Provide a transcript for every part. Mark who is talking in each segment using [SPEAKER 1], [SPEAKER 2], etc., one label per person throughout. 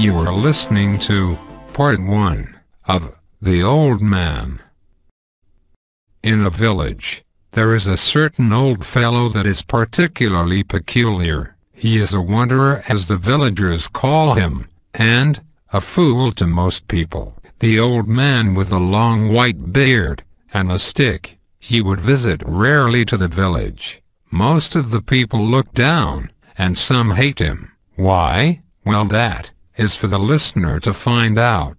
[SPEAKER 1] You are listening to Part 1 of The Old Man. In a village, there is a certain old fellow that is particularly peculiar. He is a wanderer, as the villagers call him, and a fool to most people. The old man with a long white beard and a stick. He would visit rarely to the village. Most of the people look down, and some hate him. Why? Well, that is for the listener to find out.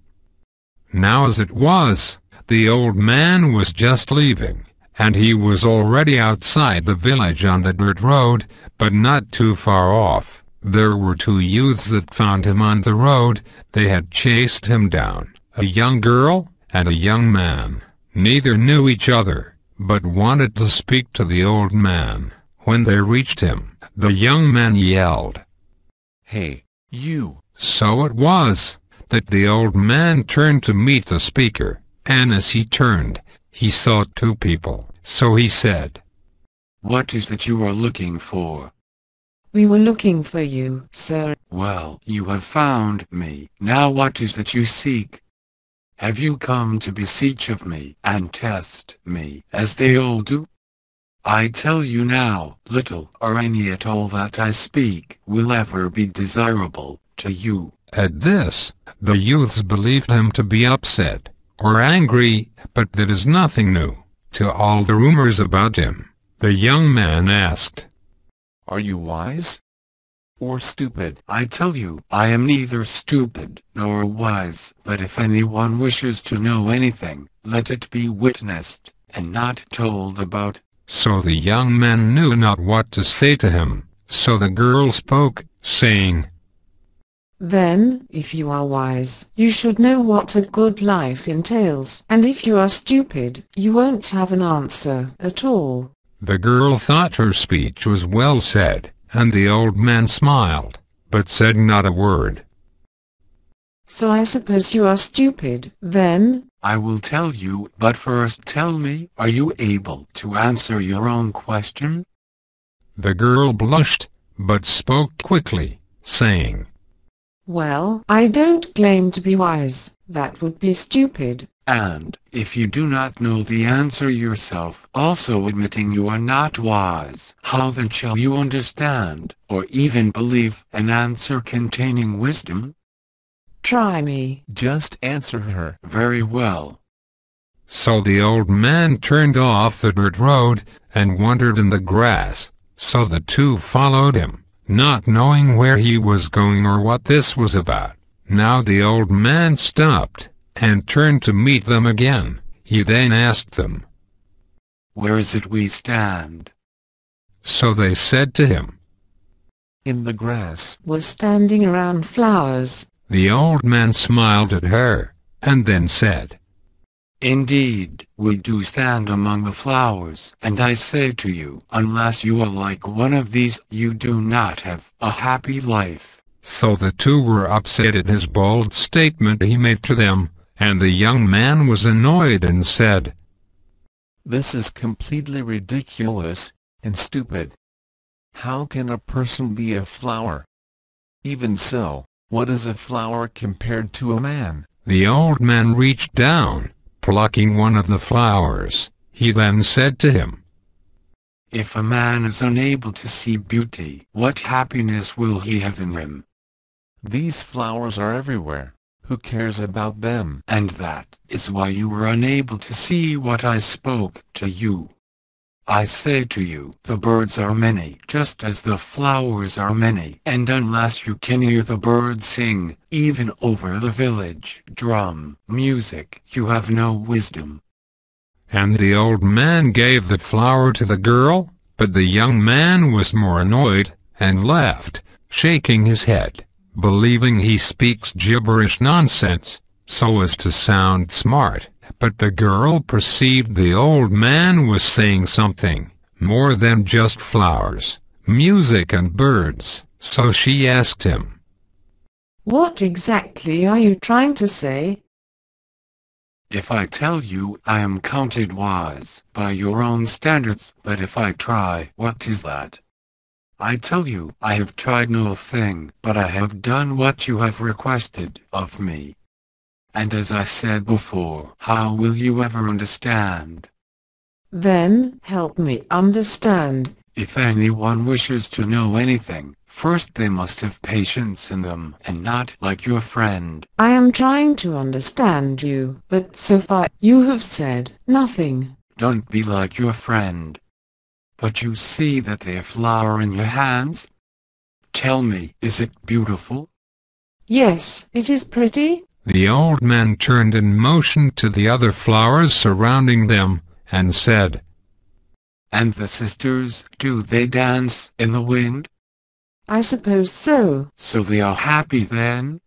[SPEAKER 1] Now, as it was, the old man was just leaving, and he was already outside the village on the dirt road, but not too far off. There were two youths that found him on the road. They had chased him down, a young girl and a young man. Neither knew each other, but wanted to speak to the old man. When they reached him, the young man yelled,
[SPEAKER 2] "Hey, you!"
[SPEAKER 1] So it was that the old man turned to meet the speaker, and as he turned, he saw two people. So he said,
[SPEAKER 2] "What is it you are looking for?"
[SPEAKER 3] "We were looking for you, sir."
[SPEAKER 2] "Well, you have found me. Now what is it you seek? Have you come to beseech of me and test me, as they all do? I tell you now, little or any at all that I speak will ever be desirable to you."
[SPEAKER 1] At this, the youths believed him to be upset or angry, but that is nothing new to all the rumors about him. The young man asked,
[SPEAKER 4] "Are you wise or stupid?"
[SPEAKER 2] "I tell you, I am neither stupid nor wise, but if anyone wishes to know anything, let it be witnessed and not told about."
[SPEAKER 1] So the young man knew not what to say to him. So the girl spoke, saying,
[SPEAKER 3] "Then, if you are wise, you should know what a good life entails, and if you are stupid, you won't have an answer at all."
[SPEAKER 1] The girl thought her speech was well said, and the old man smiled, but said not a word.
[SPEAKER 3] "So I suppose you are stupid, then?"
[SPEAKER 2] "I will tell you, but first tell me, are you able to answer your own question?"
[SPEAKER 1] The girl blushed, but spoke quickly, saying,
[SPEAKER 3] "Well, I don't claim to be wise. That would be stupid."
[SPEAKER 2] "And if you do not know the answer yourself, also admitting you are not wise, how then shall you understand, or even believe, an answer containing wisdom?"
[SPEAKER 3] "Try me."
[SPEAKER 4] Just answer her.
[SPEAKER 2] "Very well."
[SPEAKER 1] So the old man turned off the dirt road and wandered in the grass. So the two followed him, not knowing where he was going or what this was about. Now the old man stopped and turned to meet them again. He then asked them,
[SPEAKER 2] "Where is it we stand?"
[SPEAKER 1] So they said to him,
[SPEAKER 4] "In the grass."
[SPEAKER 3] "We're standing around flowers."
[SPEAKER 1] The old man smiled at her, and then said,
[SPEAKER 2] "Indeed, we do stand among the flowers, and I say to you, unless you are like one of these, you do not have a happy life."
[SPEAKER 1] So the two were upset at his bold statement he made to them, and the young man was annoyed and said,
[SPEAKER 4] "This is completely ridiculous and stupid. How can a person be a flower? Even so, what is a flower compared to a man?"
[SPEAKER 1] The old man reached down, plucking one of the flowers. He then said to him,
[SPEAKER 2] "If a man is unable to see beauty, what happiness will he have in him?
[SPEAKER 4] These flowers are everywhere. Who cares about them?"
[SPEAKER 2] And that is why you were unable to see what I spoke to you. I say to you, the birds are many, just as the flowers are many, and unless you can hear the birds sing, even over the village drum music, you have no wisdom."
[SPEAKER 1] And the old man gave the flower to the girl, but the young man was more annoyed, and left, shaking his head, believing he speaks gibberish nonsense, so as to sound smart. But the girl perceived the old man was saying something more than just flowers, music and birds, so she asked him,
[SPEAKER 3] "What exactly are you trying to say?"
[SPEAKER 2] "If I tell you, I am counted wise by your own standards, but if I try, what is that? I tell you, I have tried no thing, but I have done what you have requested of me. And as I said before, how will you ever understand?
[SPEAKER 3] Then, help me understand.
[SPEAKER 2] If anyone wishes to know anything, first they must have patience in them, and not like your friend.
[SPEAKER 3] I am trying to understand you, but so far you have said nothing.
[SPEAKER 2] Don't be like your friend. But you see that there flower in your hands? Tell me, is it beautiful?
[SPEAKER 3] Yes, it is pretty.
[SPEAKER 1] The old man turned and motioned to the other flowers surrounding them, and said,
[SPEAKER 2] And the sisters, do they dance in the wind?
[SPEAKER 3] I suppose so.
[SPEAKER 2] So they are happy then?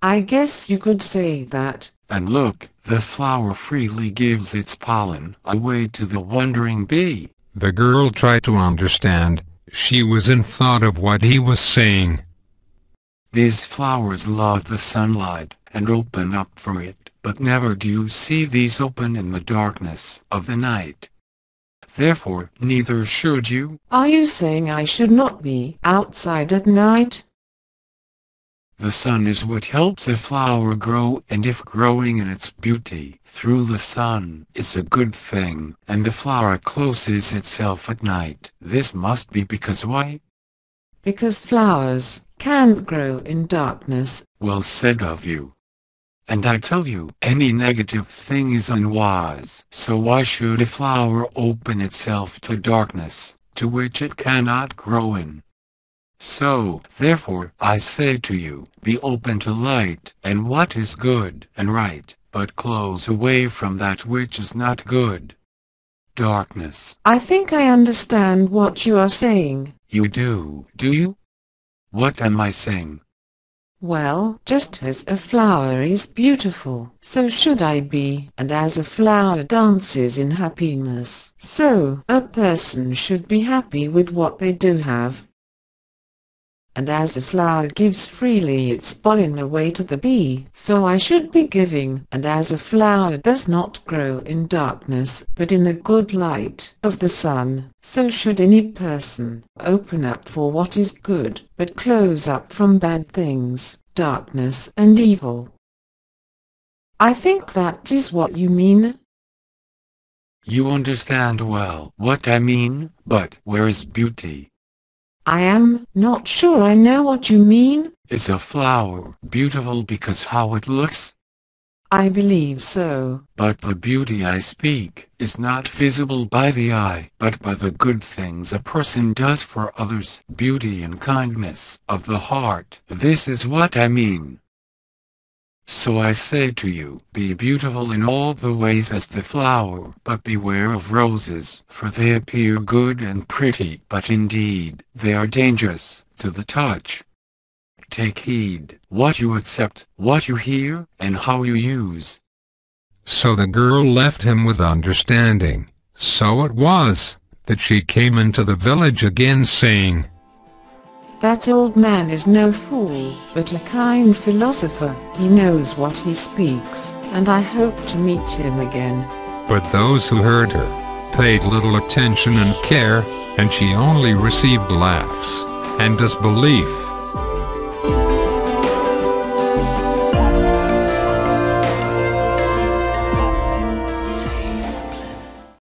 [SPEAKER 3] I guess you could say that.
[SPEAKER 2] And look, the flower freely gives its pollen away to the wandering bee.
[SPEAKER 1] The girl tried to understand. She was in thought of what he was saying.
[SPEAKER 2] These flowers love the sunlight and open up for it, but never do you see these open in the darkness of the night. Therefore, neither should you.
[SPEAKER 3] Are you saying I should not be outside at night?
[SPEAKER 2] The sun is what helps a flower grow, and if growing in its beauty through the sun is a good thing, and the flower closes itself at night, this must be because why?
[SPEAKER 3] Because flowers can't grow in darkness.
[SPEAKER 2] Well said of you. And I tell you, any negative thing is unwise, so why should a flower open itself to darkness, to which it cannot grow in? So, therefore, I say to you, be open to light, and what is good and right, but close away from that which is not good. Darkness.
[SPEAKER 3] I think I understand what you are saying.
[SPEAKER 2] You do you? What am I saying?
[SPEAKER 3] Well, just as a flower is beautiful, so should I be, and as a flower dances in happiness, so a person should be happy with what they do have. And as a flower gives freely its pollen away to the bee, so I should be giving, and as a flower does not grow in darkness, but in the good light of the sun, so should any person open up for what is good, but close up from bad things, darkness and evil. I think that is what you mean.
[SPEAKER 2] You understand well what I mean, but where is beauty?
[SPEAKER 3] I am not sure I know what you mean.
[SPEAKER 2] Is a flower beautiful because how it looks?
[SPEAKER 3] I believe so.
[SPEAKER 2] But the beauty I speak is not visible by the eye, but by the good things a person does for others, beauty and kindness of the heart. This is what I mean. So I say to you, be beautiful in all the ways as the flower, but beware of roses, for they appear good and pretty, but indeed, they are dangerous to the touch. Take heed what you accept, what you hear, and how you use.
[SPEAKER 1] So the girl left him with understanding. So it was that she came into the village again saying,
[SPEAKER 3] That old man is no fool, but a kind philosopher. He knows what he speaks, and I hope to meet him again.
[SPEAKER 1] But those who heard her paid little attention and care, and she only received laughs and disbelief.